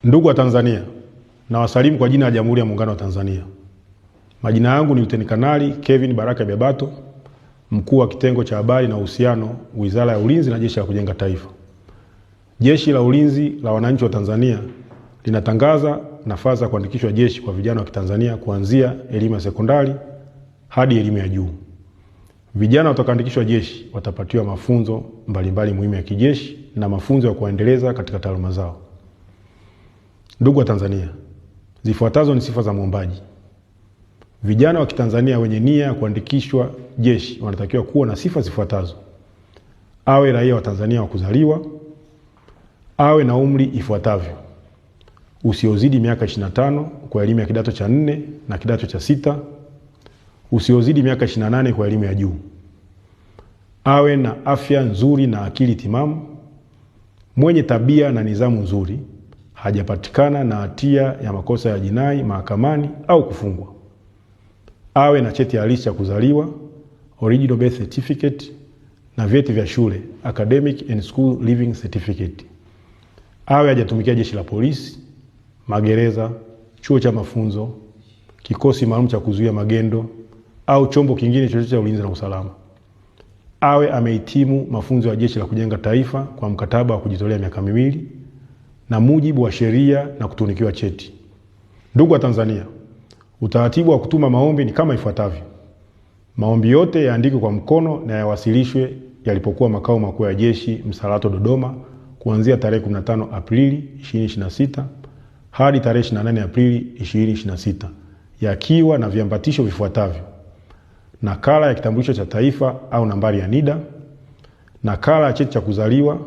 Ndugu wa Tanzania, na wasalimu kwa jina la Jamhuri ya Muungano wa Tanzania. Majina yangu ni Luteni Kanali Kevin Baraka Bebato, mkuu wa kitengo cha habari na uhusiano, Wizara ya Ulinzi na Jeshi la Kujenga Taifa. Jeshi la Ulinzi la Wananchi wa Tanzania linatangaza nafasi za kuandikishwa jeshi kwa vijana wa Kitanzania kuanzia elimu ya sekondari hadi elimu ya juu. Vijana watakaoandikishwa jeshi watapatiwa mafunzo mbalimbali muhimu ya kijeshi na mafunzo ya kuendeleza katika taaluma zao. Ndugu wa Tanzania, zifuatazo ni sifa za muombaji. Vijana wa Kitanzania wenye nia ya kuandikishwa jeshi wanatakiwa kuwa na sifa zifuatazo: awe raia wa Tanzania wa kuzaliwa, awe na umri ifuatavyo: usiozidi miaka 25 kwa elimu ya kidato cha 4 na kidato cha 6, usiozidi miaka 28 kwa elimu ya juu, awe na afya nzuri na akili timamu, mwenye tabia na nidhamu nzuri, hajapatikana na hatia ya makosa ya jinai mahakamani au kufungwa, awe na cheti halisi cha kuzaliwa, original birth certificate, na vyeti vya shule, academic and school living certificate, awe hajatumikia jeshi la polisi, magereza, chuo cha mafunzo, kikosi maalum cha kuzuia magendo au chombo kingine chochote cha ulinzi na usalama, awe amehitimu mafunzo ya Jeshi la Kujenga Taifa kwa mkataba wa kujitolea miaka 2 na mujibu wa sheria na kutunikiwa cheti. Ndugu wa Tanzania, utaratibu wa kutuma maombi ni kama ifuatavyo. Maombi yote yaandikwe kwa mkono na yawasilishwe yalipokuwa makao makuu ya jeshi Msalato, Dodoma, kuanzia tarehe 15 Aprili 2026 hadi tarehe 28 Aprili 2026, yakiwa na viambatisho vifuatavyo: nakala ya kitambulisho cha taifa au nambari ya NIDA, nakala ya cheti cha kuzaliwa,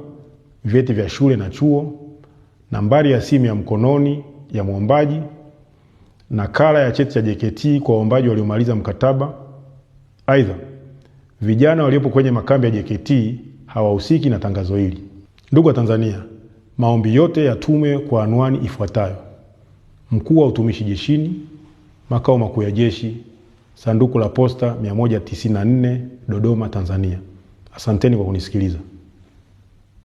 vyeti vya shule na chuo, nambari ya simu ya mkononi ya muombaji, nakala ya cheti cha JKT kwa waombaji waliomaliza mkataba. Aidha, vijana waliopo kwenye makambi ya JKT hawahusiki na tangazo hili. Ndugu wa Tanzania, maombi yote yatumwe kwa anwani ifuatayo: Mkuu wa Utumishi Jeshini, Makao Makuu ya Jeshi, Sanduku la Posta 194, Dodoma, Tanzania. Asanteni kwa kunisikiliza.